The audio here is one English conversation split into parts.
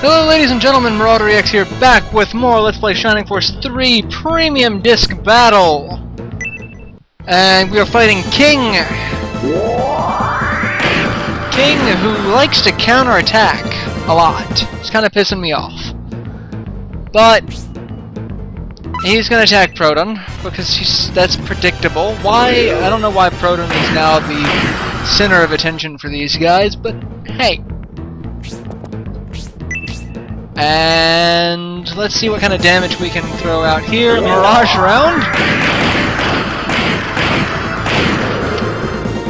Hello ladies and gentlemen, MarauderEX here, back with more Let's Play Shining Force 3 Premium Disc Battle! And we are fighting King! King, who likes to counterattack a lot. It's kind of pissing me off. But he's gonna attack Proton, because that's predictable. Why? I don't know why Proton is now the center of attention for these guys, but hey. And let's see what kind of damage we can throw out here. Mirage round.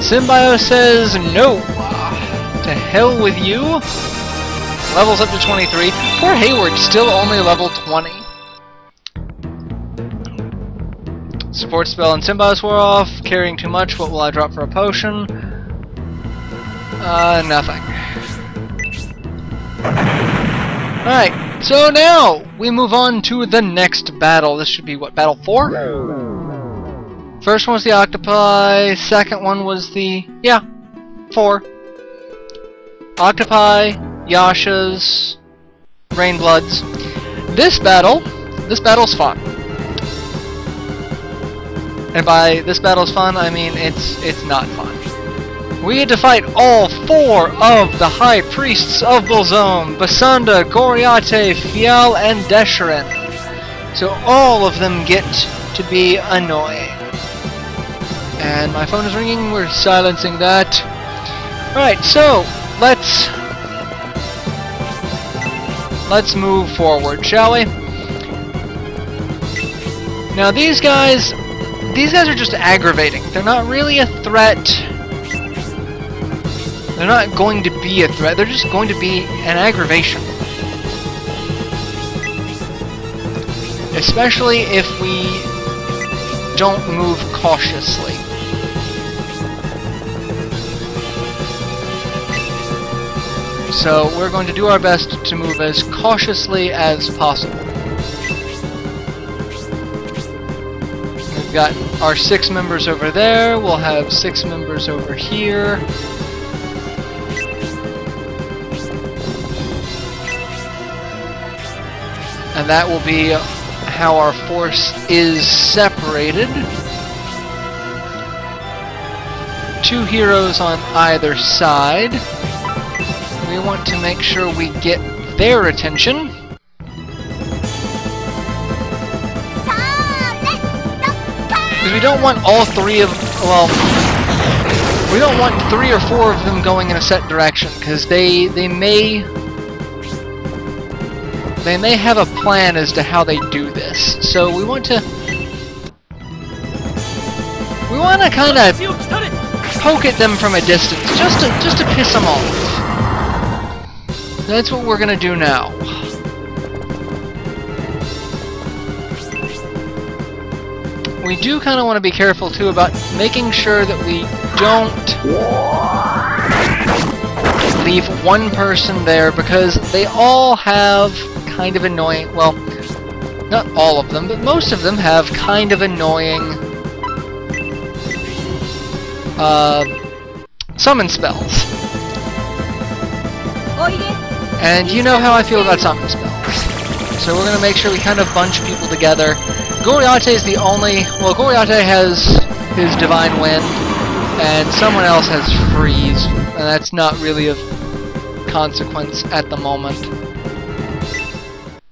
Symbio says no. To hell with you. Levels up to 23. Poor Hayward, still only level 20. Support spell and Symbio's wore off. Carrying too much. What will I drop for a potion? Nothing. Alright, so now we move on to the next battle. This should be, what, battle 4? First one was the Octopi, second one was the, 4. Octopi, Yashas, Rainbloods. This battle's fun. And by this battle's fun, I mean it's not fun. We had to fight all 4 of the High Priests of Bulzome, Basanda, Goriate, Fial, and Desherin. So all of them get to be annoying. And my phone is ringing, we're silencing that. Alright, so let's move forward, shall we? Now these guys are just aggravating. They're not really a threat. They're not going to be a threat, they're just going to be an aggravation. Especially if we don't move cautiously. So we're going to do our best to move as cautiously as possible. We've got our 6 members over there, we'll have 6 members over here. And that will be how our force is separated. 2 heroes on either side. We want to make sure we get their attention. Because we don't want all 3 of, well, we don't want 3 or 4 of them going in a set direction, because they may have a plan as to how they do this. So we want to kind of poke at them from a distance, just to piss them off. That's what we're gonna do now. We do kind of want to be careful too about making sure that we don't leave one person there, because they all have kind of annoying, well, not all of them, but most of them have kind of annoying summon spells. And you know how I feel about summon spells. So we're going to make sure we kind of bunch people together. Goriate is the only, well, Goriate has his Divine Wind, and someone else has Freeze, and that's not really of consequence at the moment.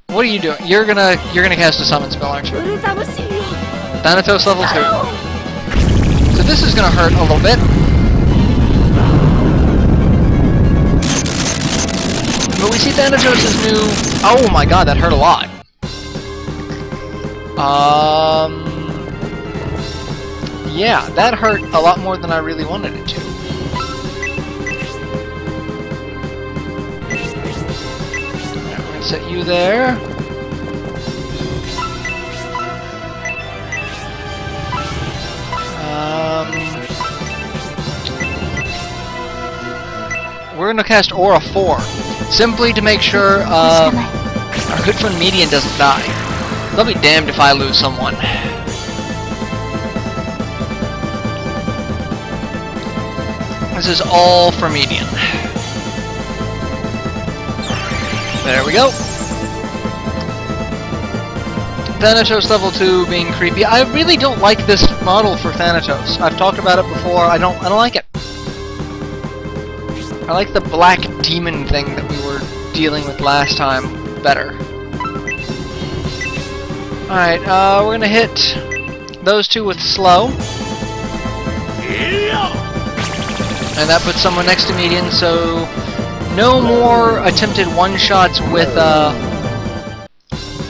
What are you doing? You're gonna cast a summon spell, aren't you? Thanatos level 2. So this is gonna hurt a little bit. But we see Thanatos' new... Oh my god, that hurt a lot. Yeah, that hurt a lot more than I really wanted it to. Set you there. We're gonna cast Aura 4, simply to make sure our good friend Median doesn't die. I'll be damned if I lose someone. This is all for Median. There we go. Thanatos level 2 being creepy. I really don't like this model for Thanatos. I've talked about it before. I don't like it. I like the black demon thing that we were dealing with last time better. Alright, we're gonna hit those two with slow. And that puts someone next to median, so no more attempted one-shots with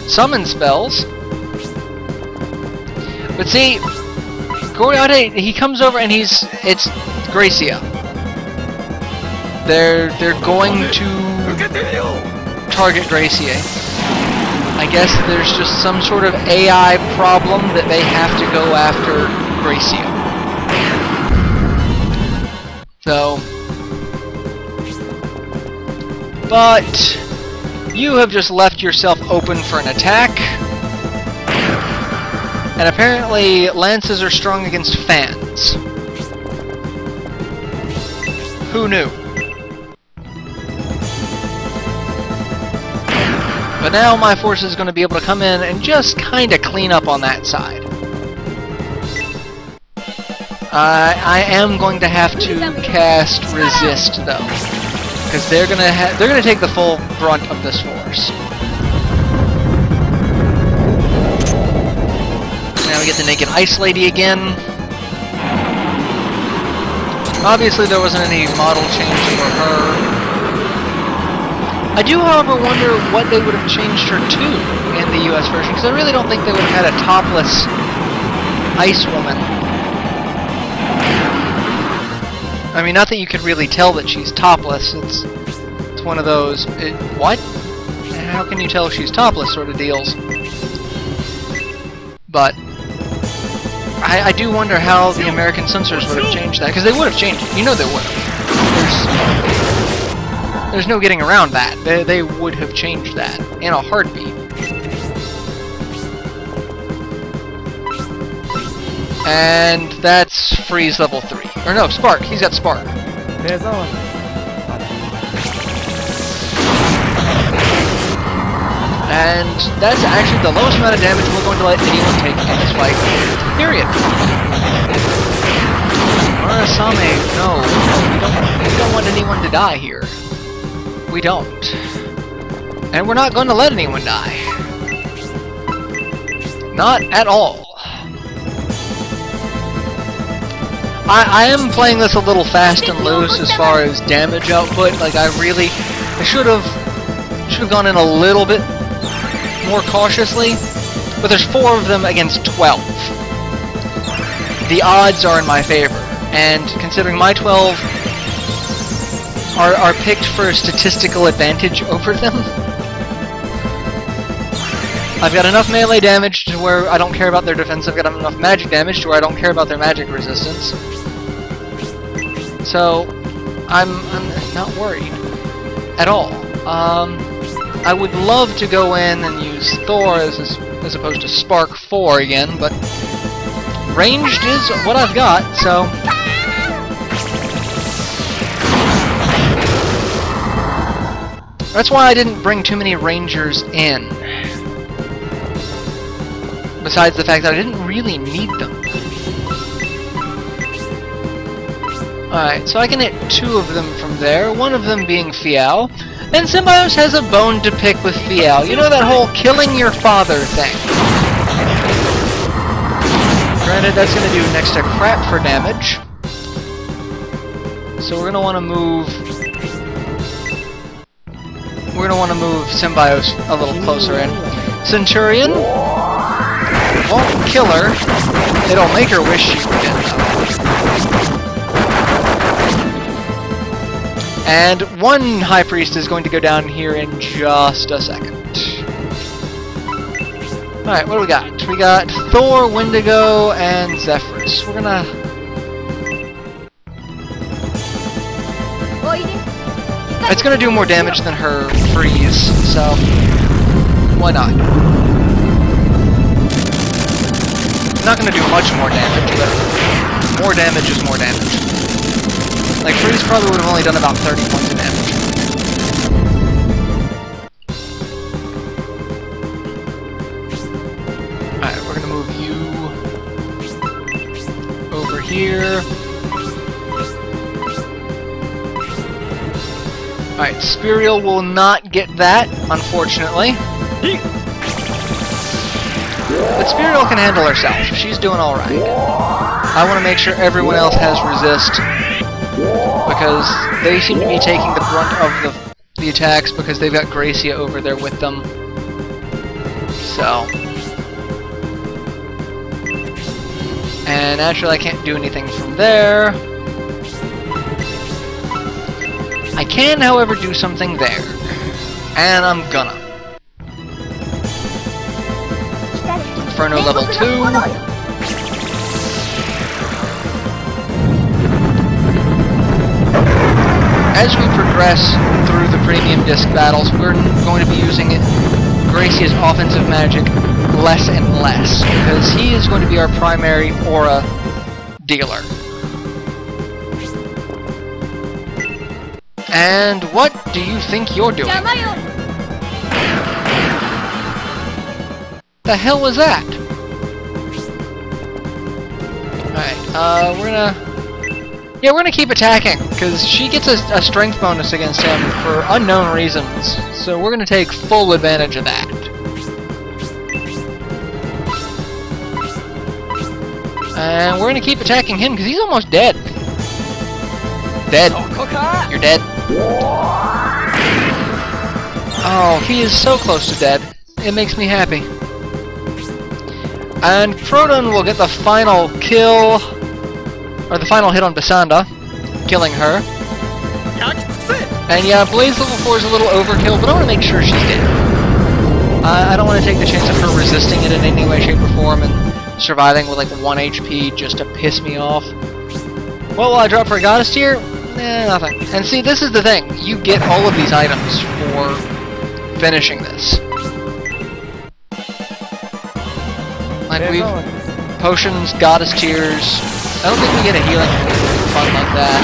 summon spells. But see, Goriade, he comes over and it's Gracia. They're going to target Gracia. I guess there's just some sort of AI problem that they have to go after Gracia. So, but you have just left yourself open for an attack. And apparently, lances are strong against fans. Who knew? But now my force is going to be able to come in and just kind of clean up on that side. I am going to have to cast resist though, because they're gonna take the full brunt of this force. Now we get the Naked Ice Lady again. Obviously there wasn't any model change for her. I do, however, wonder what they would have changed her to in the US version, because I really don't think they would have had a topless Ice Woman. I mean, not that you could really tell that she's topless, it's one of those, what? How can you tell she's topless sort of deals? But I do wonder how the American censors would have changed that, because they would have changed it. You know they would have. There's no getting around that. They would have changed that in a heartbeat. And that's Freeze level 3. Or no, Spark. He's got Spark. And that's actually the lowest amount of damage we're going to let anyone take in this fight. Period. Arasame, no. We don't want anyone to die here. We don't. And we're not going to let anyone die. Not at all. I am playing this a little fast and loose as far as damage output. Like I should have gone in a little bit more cautiously. But there's 4 of them against 12. The odds are in my favor, and considering my 12 are picked for statistical advantage over them, I've got enough melee damage to where I don't care about their defense. I've got enough magic damage to where I don't care about their magic resistance. So, I'm not worried at all. I would love to go in and use Thor as opposed to Spark 4 again, but ranged is what I've got, so that's why I didn't bring too many Rangers in. Besides the fact that I didn't really need them. Alright, so I can hit 2 of them from there, one of them being Fial. And Symbios has a bone to pick with Fial. You know that whole killing your father thing. Granted, that's going to do next to crap for damage. So we're going to want to move... We're going to want to move Symbios a little closer in. Centurion won't kill her. It'll make her wish she were dead, though. And one High Priest is going to go down here in just a second. Alright, what do we got? We got Thor, Wendigo, and Zephyrus. We're gonna... It's gonna do more damage than her freeze, so... why not? Not gonna do much more damage, but... more damage is more damage. Like, freeze probably would have only done about 30 points of damage. here. Alright, Spiriel will not get that, unfortunately. But Spiriel can handle herself. She's doing alright. I want to make sure everyone else has resist, because they seem to be taking the brunt of the attacks because they've got Gracia over there with them. So. And naturally I can't do anything from there. I can, however, do something there. And I'm gonna. Inferno level 2. As we progress through the premium disc battles, we're going to be using Gracia's offensive magic less and less, because he is going to be our primary aura dealer. And what do you think you're doing? The hell was that? Alright, we're gonna keep attacking, because she gets a strength bonus against him for unknown reasons, so we're gonna take full advantage of that. And we're gonna keep attacking him, because he's almost dead. Dead. You're dead. Oh, he is so close to dead. It makes me happy. And Proton will get the final kill, or the final hit on Basanda, killing her. And yeah, Blaze level 4 is a little overkill, but I want to make sure she's dead. I don't want to take the chance of her resisting it in any way, shape, or form and surviving with like 1 HP just to piss me off. What will I drop for a goddess tier? Nothing. And see, this is the thing. You get all of these items for finishing this. Like we've potions, goddess tiers. I don't think we get a healing fun like that.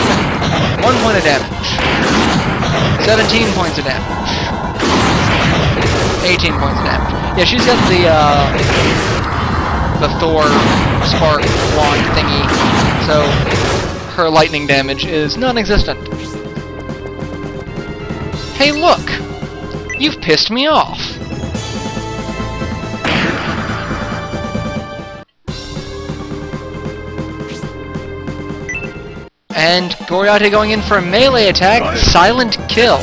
1 point of damage. 17 points of damage. 18 points of damage. Yeah, she's got the Thor spark wand thingy, so her lightning damage is non-existent. Hey, look! You've pissed me off. And Goriate going in for a melee attack, silent kill.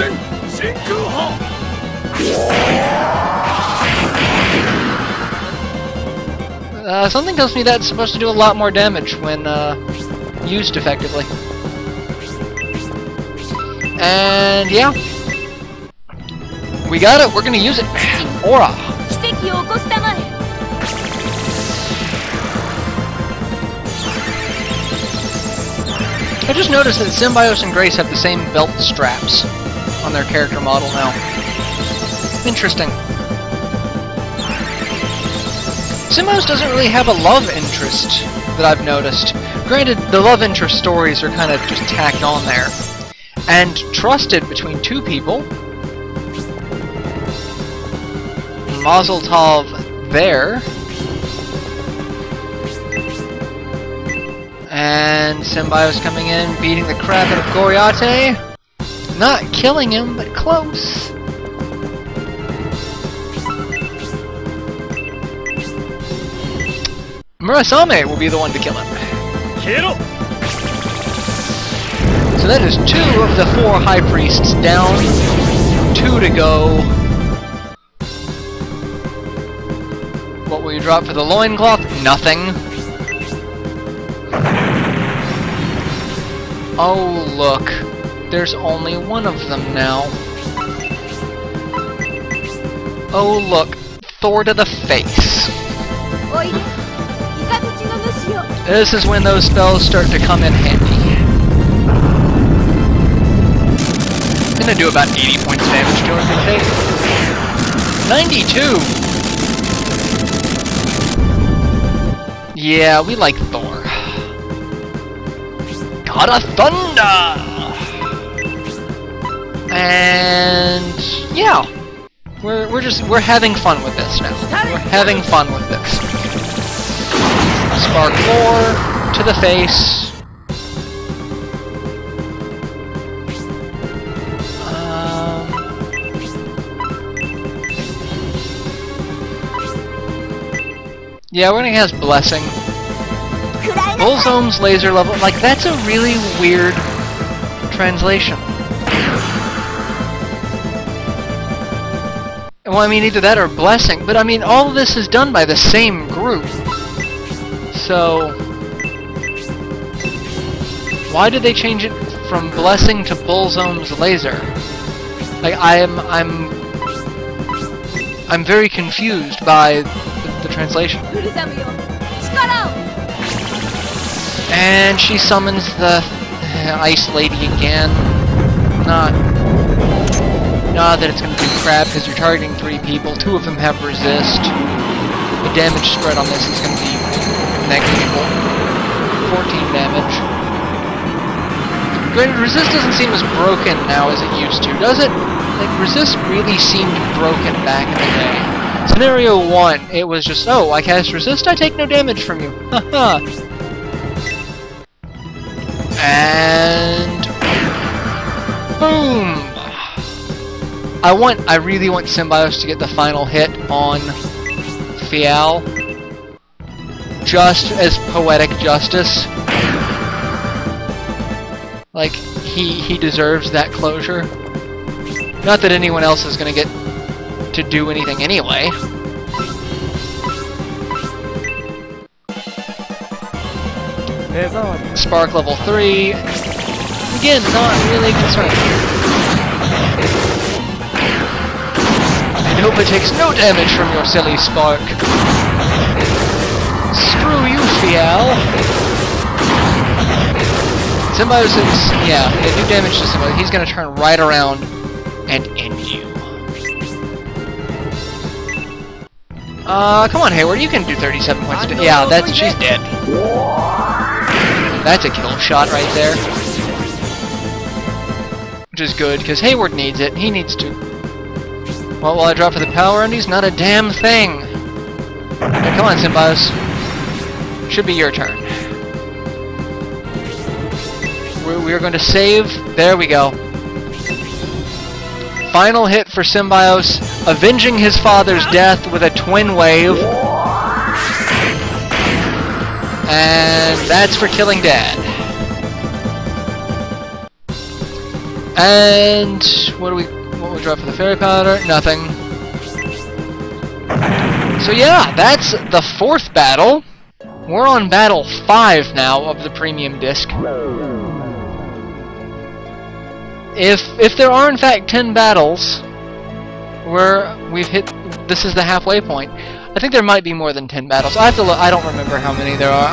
Something tells me that's supposed to do a lot more damage when used effectively. And yeah, we got it. We're gonna use it. Aura. I just noticed that Symbios and Grace have the same belt straps on their character model now. Interesting. Symbios doesn't really have a love interest that I've noticed. Granted, the love interest stories are kind of just tacked on there. And trusted between 2 people. Mazel Tov there. And Symbios coming in, beating the crap out of Goriate. Not killing him, but close. Murasame will be the one to kill him. So that is 2 of the 4 High Priests down. 2 to go. What will you drop for the loincloth? Nothing. Oh, look. There's only 1 of them now. Oh, look. Thor to the face. This is when those spells start to come in handy. I'm gonna do about 80 points of damage to her, I think. 92! Yeah, we like Thor. God of Thunder! And yeah, we're having fun with this now. We're having fun with this. Spark 4. to the face. Yeah, we're gonna cast Blessing. Bulzome's laser level, like, that's a really weird translation. Well, I mean, either that or Blessing, but I mean, all of this is done by the same group. So, why did they change it from Blessing to Bulzome's laser? Like, I'm very confused by the translation. And she summons the Ice Lady again. Not that it's going to do crap, because you're targeting 3 people. 2 of them have resist. The damage spread on this is going to be negligible. 14 damage. Granted, resist doesn't seem as broken now as it used to, does it? Like, resist really seemed broken back in the day. Scenario 1, it was just, oh, I cast resist, I take no damage from you. Haha. And boom! I really want Symbios to get the final hit on Fial. Just as poetic justice. Like, he deserves that closure. Not that anyone else is gonna get to do anything anyway. Spark level 3. Again, not really concerned. I hope it takes no damage from your silly spark. Screw you, Fial. Symbiosis, yeah, they do damage to Symbiosis. He's gonna turn right around and end you. Come on, Hayward, you can do 37 points. Yeah, she's dead. That's a kill shot right there. Which is good, because Hayward needs it. He needs to. Well, while I drop for the power, and he's not a damn thing. Hey, come on, Symbios. Should be your turn. We're going to save. There we go. Final hit for Symbios, avenging his father's death with a twin wave. And that's for killing Dad. And what we drop for the fairy powder? Nothing. So yeah, that's the 4th battle. We're on battle 5 now of the premium disc. If there are in fact 10 battles where we've hit, this is the halfway point. I think there might be more than 10 battles. I have to look. I don't remember how many there are.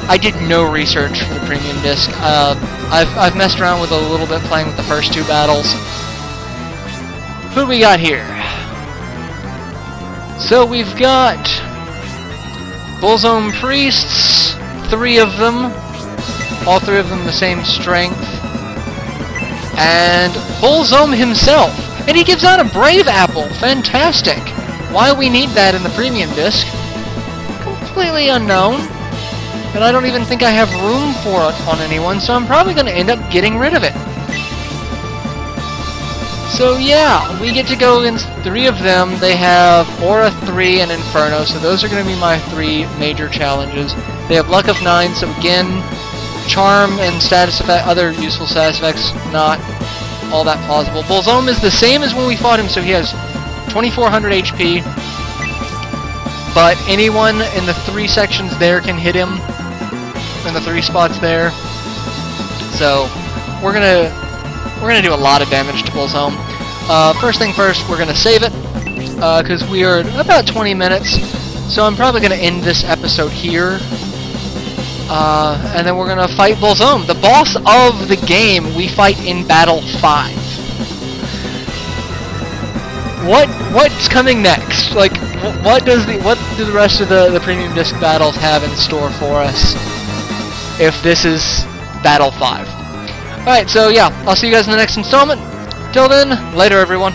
I did no research for the premium disc. I've messed around with a little bit playing with the first 2 battles. Who do we got here? So we've got Bulzome Priests, 3 of them. All 3 of them the same strength. And Bulzome himself. And he gives out a Brave Apple. Fantastic. Why we need that in the premium disc, completely unknown. And I don't even think I have room for it on anyone, so I'm probably going to end up getting rid of it. So yeah, we get to go against 3 of them. They have Aura 3 and Inferno, so those are going to be my 3 major challenges. They have Luck of 9, so again, Charm and status effect, other useful status effects, not all that plausible. Bulzome is the same as when we fought him, so he has 2400 HP, but anyone in the 3 sections there can hit him, in the 3 spots there. So we're gonna do a lot of damage to Bulzome. First thing first, we're gonna save it, because we are about 20 minutes, so I'm probably gonna end this episode here. And then we're gonna fight Bulzome, the boss of the game. We fight in Battle 5. What's coming next? Like, what do the rest of the premium disc battles have in store for us? If this is Battle 5. Alright, so yeah, I'll see you guys in the next installment. Till then, later everyone.